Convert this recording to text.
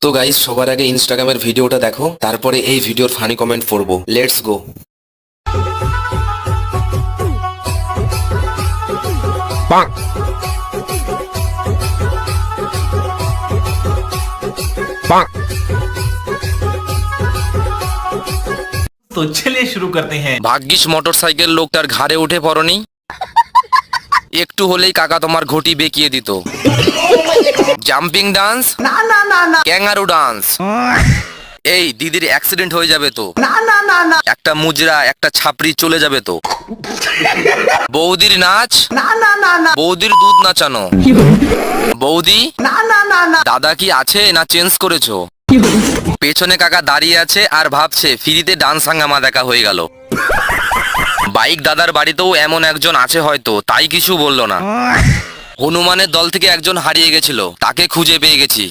তো গাইস, সবার আগে ইনস্টাগ্রামের ভিডিওটা দেখো, তারপরে এই ভিডিওর ফানি কমেন্ট পড়বো। Let's go. तो चलिए शुरू करते हैं। ভাগ্যিস মোটরসাইকেল লোকটার ঘাড়ে উঠে পড়নি, একটু হলেই কাকা তোমার ঘটি বেঁকিয়ে দিত। জাম্পিং ডান্স না না না না, ক্যাঙ্গারু ডান্স। এই দিদির অ্যাক্সিডেন্ট হয়ে যাবে তো, না না না না, একটা মুজরা একটা ছাপড়ি চলে যাবে তো। বৌদির নাচ না না না না, বৌদির দুধ নাচানো। বৌদি না না না না, দাদা কি আছে না চেঞ্জ করেছো? পেছনে কাকা দাঁড়িয়ে আছে আর ভাবছে ফ্রিতে ডান্স হাঙ্গামা দেখা হয়ে গেল। বাইক দাদার বাড়িতেও এমন একজন আছে হয়তো, তাই কিছু বললো না। হনুমানের দল থেকে একজন হারিয়ে গেছিল, তাকে খুঁজে পেয়ে গেছি।